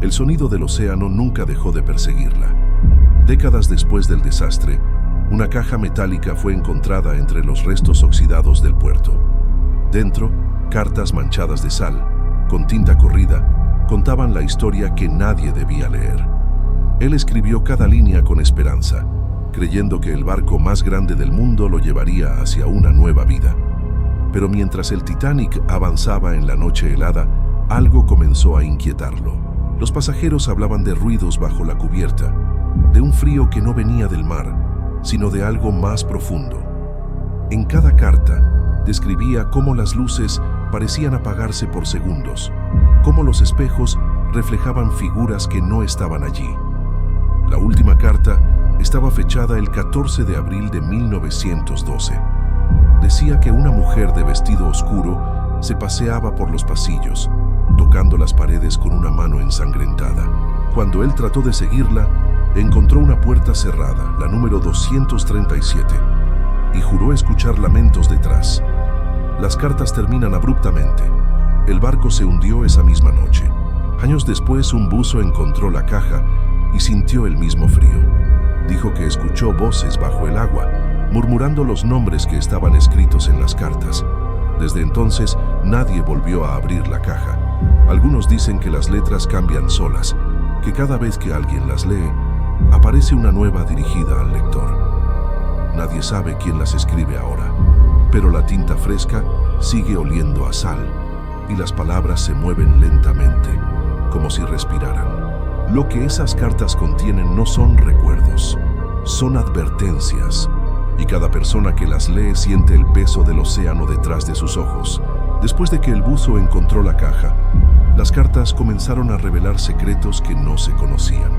El sonido del océano nunca dejó de perseguirla. Décadas después del desastre, una caja metálica fue encontrada entre los restos oxidados del puerto. Dentro, cartas manchadas de sal, con tinta corrida, contaban la historia que nadie debía leer. Él escribió cada línea con esperanza, creyendo que el barco más grande del mundo lo llevaría hacia una nueva vida. Pero mientras el Titanic avanzaba en la noche helada, algo comenzó a inquietarlo. Los pasajeros hablaban de ruidos bajo la cubierta, de un frío que no venía del mar, sino de algo más profundo. En cada carta, describía cómo las luces parecían apagarse por segundos, cómo los espejos reflejaban figuras que no estaban allí. La última carta estaba fechada el 14 de abril de 1912. Decía que una mujer de vestido oscuro se paseaba por los pasillos, tocando las paredes con una mano ensangrentada. Cuando él trató de seguirla, encontró una puerta cerrada, la número 237, y juró escuchar lamentos detrás. Las cartas terminan abruptamente. El barco se hundió esa misma noche. Años después, un buzo encontró la caja y sintió el mismo frío. Dijo que escuchó voces bajo el agua, murmurando los nombres que estaban escritos en las cartas. Desde entonces, nadie volvió a abrir la caja. Algunos dicen que las letras cambian solas, que cada vez que alguien las lee, aparece una nueva dirigida al lector. Nadie sabe quién las escribe ahora, pero la tinta fresca sigue oliendo a sal y las palabras se mueven lentamente, como si respiraran. Lo que esas cartas contienen no son recuerdos, son advertencias, y cada persona que las lee siente el peso del océano detrás de sus ojos. Después de que el buzo encontró la caja, las cartas comenzaron a revelar secretos que no se conocían.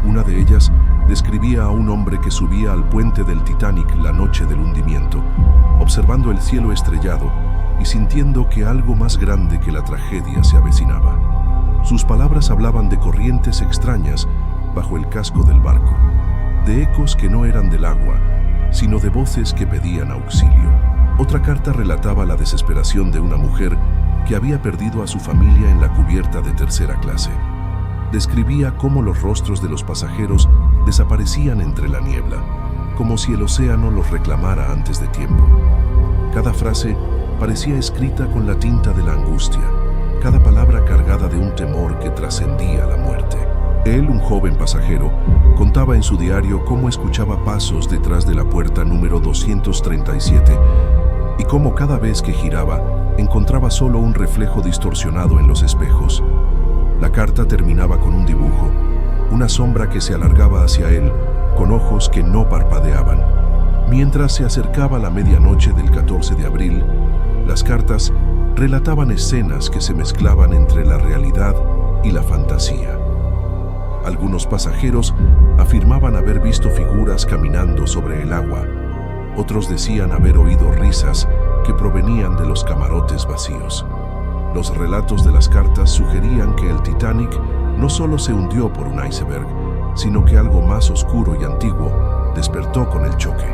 Una de ellas describía a un hombre que subía al puente del Titanic la noche del hundimiento, observando el cielo estrellado y sintiendo que algo más grande que la tragedia se avecinaba. Sus palabras hablaban de corrientes extrañas bajo el casco del barco, de ecos que no eran del agua, sino de voces que pedían auxilio. Otra carta relataba la desesperación de una mujer que había perdido a su familia en la cubierta de tercera clase. Describía cómo los rostros de los pasajeros desaparecían entre la niebla, como si el océano los reclamara antes de tiempo. Cada frase parecía escrita con la tinta de la angustia, cada palabra cargada de un temor que trascendía la muerte. Él, un joven pasajero, contaba en su diario cómo escuchaba pasos detrás de la puerta número 237 y cómo cada vez que giraba encontraba solo un reflejo distorsionado en los espejos. La carta terminaba con un dibujo, una sombra que se alargaba hacia él, con ojos que no parpadeaban. Mientras se acercaba la medianoche del 14 de abril, las cartas relataban escenas que se mezclaban entre la realidad y la fantasía. Algunos pasajeros afirmaban haber visto figuras caminando sobre el agua. Otros decían haber oído risas que provenían de los camarotes vacíos. Los relatos de las cartas sugerían que el Titanic no solo se hundió por un iceberg, sino que algo más oscuro y antiguo despertó con el choque.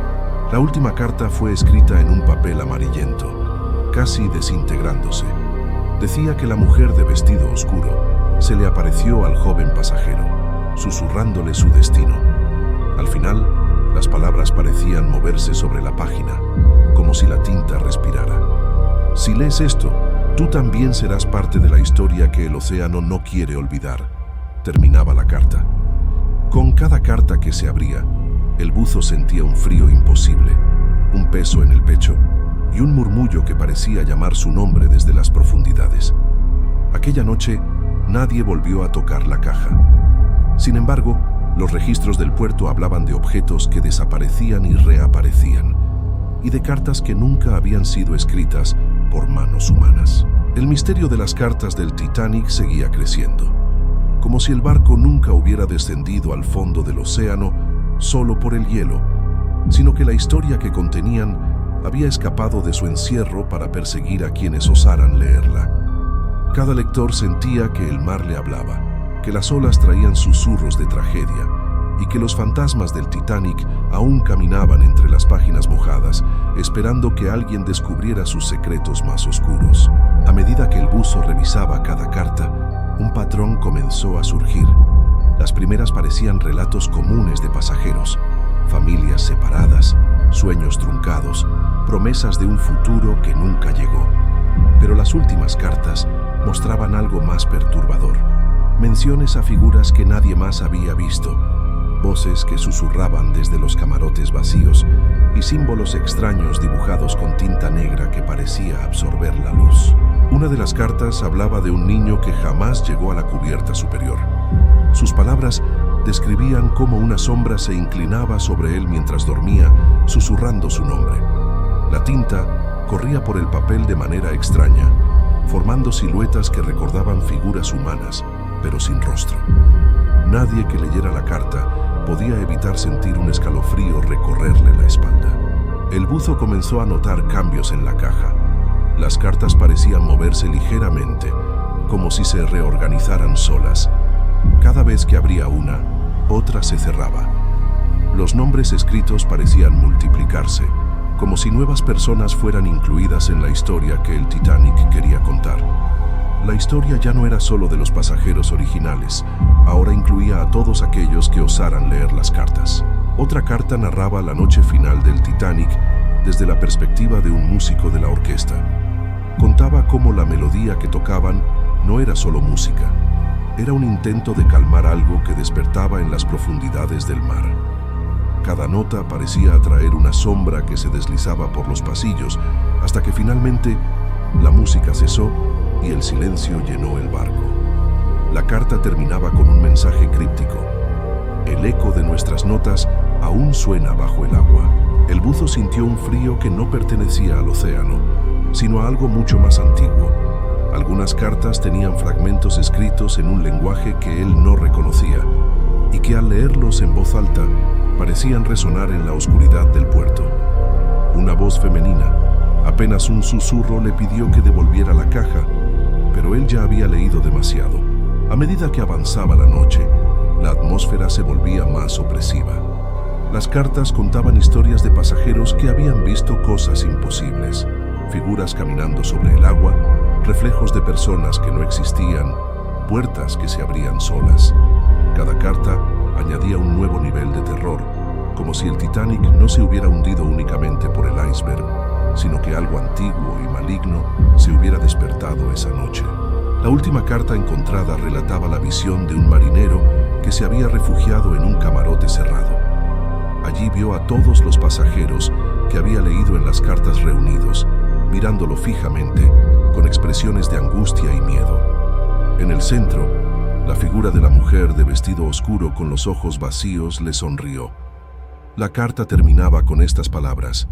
La última carta fue escrita en un papel amarillento, casi desintegrándose. Decía que la mujer de vestido oscuro se le apareció al joven pasajero, susurrándole su destino. Al final, las palabras parecían moverse sobre la página, como si la tinta respirara. Si lees esto, tú también serás parte de la historia que el océano no quiere olvidar, terminaba la carta. Con cada carta que se abría, el buzo sentía un frío imposible, un peso en el pecho y un murmullo que parecía llamar su nombre desde las profundidades. Aquella noche, nadie volvió a tocar la caja. Sin embargo, los registros del puerto hablaban de objetos que desaparecían y reaparecían, y de cartas que nunca habían sido escritas por manos humanas. El misterio de las cartas del Titanic seguía creciendo, como si el barco nunca hubiera descendido al fondo del océano solo por el hielo, sino que la historia que contenían había escapado de su encierro para perseguir a quienes osaran leerla. Cada lector sentía que el mar le hablaba, que las olas traían susurros de tragedia y que los fantasmas del Titanic aún caminaban entre las páginas mojadas, esperando que alguien descubriera sus secretos más oscuros. A medida que el buzo revisaba cada carta, un patrón patrón comenzó a surgir. Las primeras parecían relatos comunes de pasajeros, familias separadas, sueños truncados, promesas de un futuro que nunca llegó. Pero las últimas cartas mostraban algo más perturbador. Menciones a figuras que nadie más había visto, voces que susurraban desde los camarotes vacíos y símbolos extraños dibujados con tinta negra que parecía absorber la luz. Una de las cartas hablaba de un niño que jamás llegó a la cubierta superior. Sus palabras describían cómo una sombra se inclinaba sobre él mientras dormía, susurrando su nombre. La tinta corría por el papel de manera extraña, formando siluetas que recordaban figuras humanas, pero sin rostro. Nadie que leyera la carta podía evitar sentir un escalofrío recorrerle la espalda. El buzo comenzó a notar cambios en la caja. Las cartas parecían moverse ligeramente, como si se reorganizaran solas. Cada vez que abría una, otra se cerraba. Los nombres escritos parecían multiplicarse, como si nuevas personas fueran incluidas en la historia que el Titanic quería contar. La historia ya no era solo de los pasajeros originales, ahora incluía a todos aquellos que osaran leer las cartas. Otra carta narraba la noche final del Titanic desde la perspectiva de un músico de la orquesta. Contaba cómo la melodía que tocaban no era solo música, era un intento de calmar algo que despertaba en las profundidades del mar. Cada nota parecía atraer una sombra que se deslizaba por los pasillos, hasta que finalmente la música cesó y el silencio llenó el barco. La carta terminaba con un mensaje críptico. El eco de nuestras notas aún suena bajo el agua. El buzo sintió un frío que no pertenecía al océano, sino a algo mucho más antiguo. Algunas cartas tenían fragmentos escritos en un lenguaje que él no reconocía, y que al leerlos en voz alta parecían resonar en la oscuridad del puerto. Una voz femenina, apenas un susurro, le pidió que devolviera la caja, pero él ya había leído demasiado. A medida que avanzaba la noche, la atmósfera se volvía más opresiva. Las cartas contaban historias de pasajeros que habían visto cosas imposibles, figuras caminando sobre el agua, reflejos de personas que no existían, puertas que se abrían solas. Cada carta añadía un nuevo nivel de terror, como si el Titanic no se hubiera hundido únicamente por el iceberg, sino que algo antiguo y maligno se hubiera despertado esa noche. La última carta encontrada relataba la visión de un marinero que se había refugiado en un camarote cerrado. Allí vio a todos los pasajeros que había leído en las cartas reunidos, mirándolo fijamente, con expresiones de angustia y miedo. En el centro, la figura de la mujer de vestido oscuro con los ojos vacíos le sonrió. La carta terminaba con estas palabras: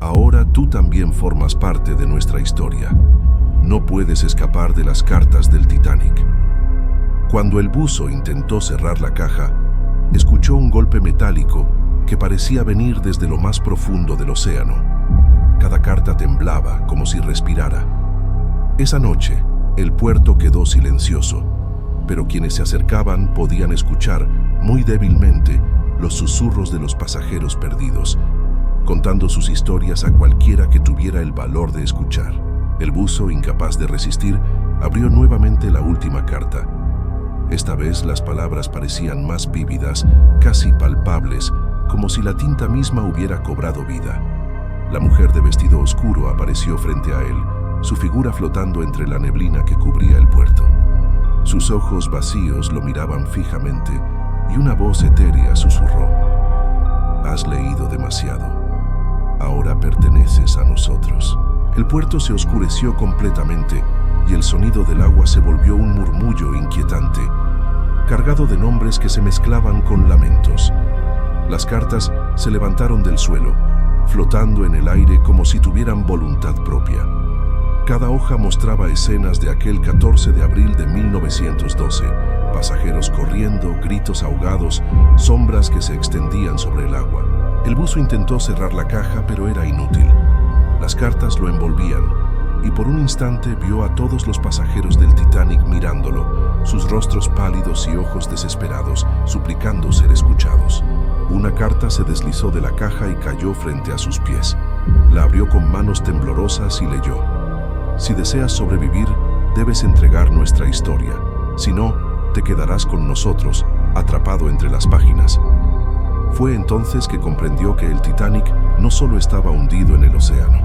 ahora tú también formas parte de nuestra historia. No puedes escapar de las cartas del Titanic. Cuando el buzo intentó cerrar la caja, escuchó un golpe metálico que parecía venir desde lo más profundo del océano. Cada carta temblaba como si respirara. Esa noche, el puerto quedó silencioso, pero quienes se acercaban podían escuchar, muy débilmente, los susurros de los pasajeros perdidos, contando sus historias a cualquiera que tuviera el valor de escuchar. El buzo, incapaz de resistir, abrió nuevamente la última carta. Esta vez las palabras parecían más vívidas, casi palpables, como si la tinta misma hubiera cobrado vida. La mujer de vestido oscuro apareció frente a él, su figura flotando entre la neblina que cubría el puerto. Sus ojos vacíos lo miraban fijamente y una voz etérea susurró: has leído demasiado. Ahora perteneces a nosotros. El puerto se oscureció completamente y el sonido del agua se volvió un murmullo inquietante, cargado de nombres que se mezclaban con lamentos. Las cartas se levantaron del suelo, flotando en el aire como si tuvieran voluntad propia. Cada hoja mostraba escenas de aquel 14 de abril de 1912, pasajeros corriendo, gritos ahogados, sombras que se extendían sobre el agua. El buzo intentó cerrar la caja, pero era inútil. Las cartas lo envolvían, y por un instante vio a todos los pasajeros del Titanic mirándolo, sus rostros pálidos y ojos desesperados, suplicando ser escuchados. Una carta se deslizó de la caja y cayó frente a sus pies. La abrió con manos temblorosas y leyó: si deseas sobrevivir, debes entregar nuestra historia. Si no, te quedarás con nosotros, atrapado entre las páginas. Fue entonces que comprendió que el Titanic no solo estaba hundido en el océano,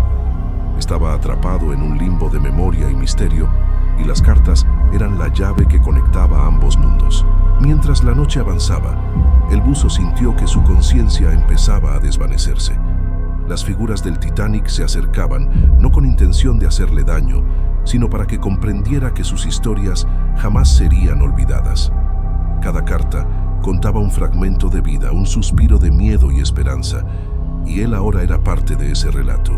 estaba atrapado en un limbo de memoria y misterio, y las cartas eran la llave que conectaba ambos mundos. Mientras la noche avanzaba, el buzo sintió que su conciencia empezaba a desvanecerse. Las figuras del Titanic se acercaban, no con intención de hacerle daño, sino para que comprendiera que sus historias jamás serían olvidadas. Cada carta contaba un fragmento de vida, un suspiro de miedo y esperanza, y él ahora era parte de ese relato.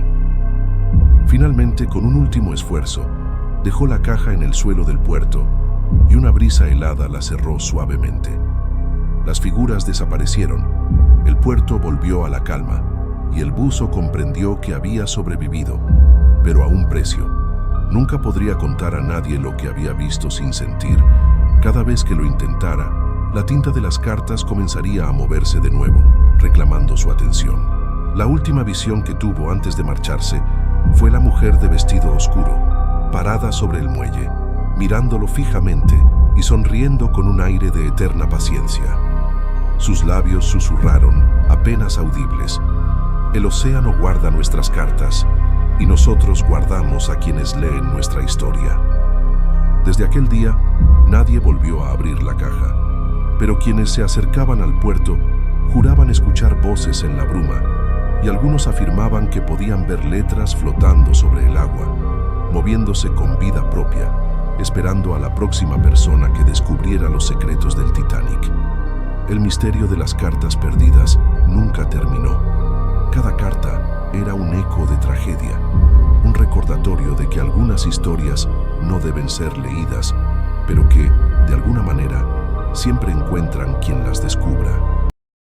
Finalmente, con un último esfuerzo, dejó la caja en el suelo del puerto y una brisa helada la cerró suavemente. Las figuras desaparecieron, el puerto volvió a la calma y el buzo comprendió que había sobrevivido, pero a un precio. Nunca podría contar a nadie lo que había visto sin sentir. Cada vez que lo intentara, la tinta de las cartas comenzaría a moverse de nuevo, reclamando su atención. La última visión que tuvo antes de marcharse fue la mujer de vestido oscuro, parada sobre el muelle, mirándolo fijamente y sonriendo con un aire de eterna paciencia. Sus labios susurraron, apenas audibles: el océano guarda nuestras cartas y nosotros guardamos a quienes leen nuestra historia. Desde aquel día, nadie volvió a abrir la caja, pero quienes se acercaban al puerto juraban escuchar voces en la bruma, y algunos afirmaban que podían ver letras flotando sobre el agua, moviéndose con vida propia, esperando a la próxima persona que descubriera los secretos del Titanic. El misterio de las cartas perdidas nunca terminó. Cada carta era un eco de tragedia, un recordatorio de que algunas historias no deben ser leídas, pero que, de alguna manera, siempre encuentran quien las descubra.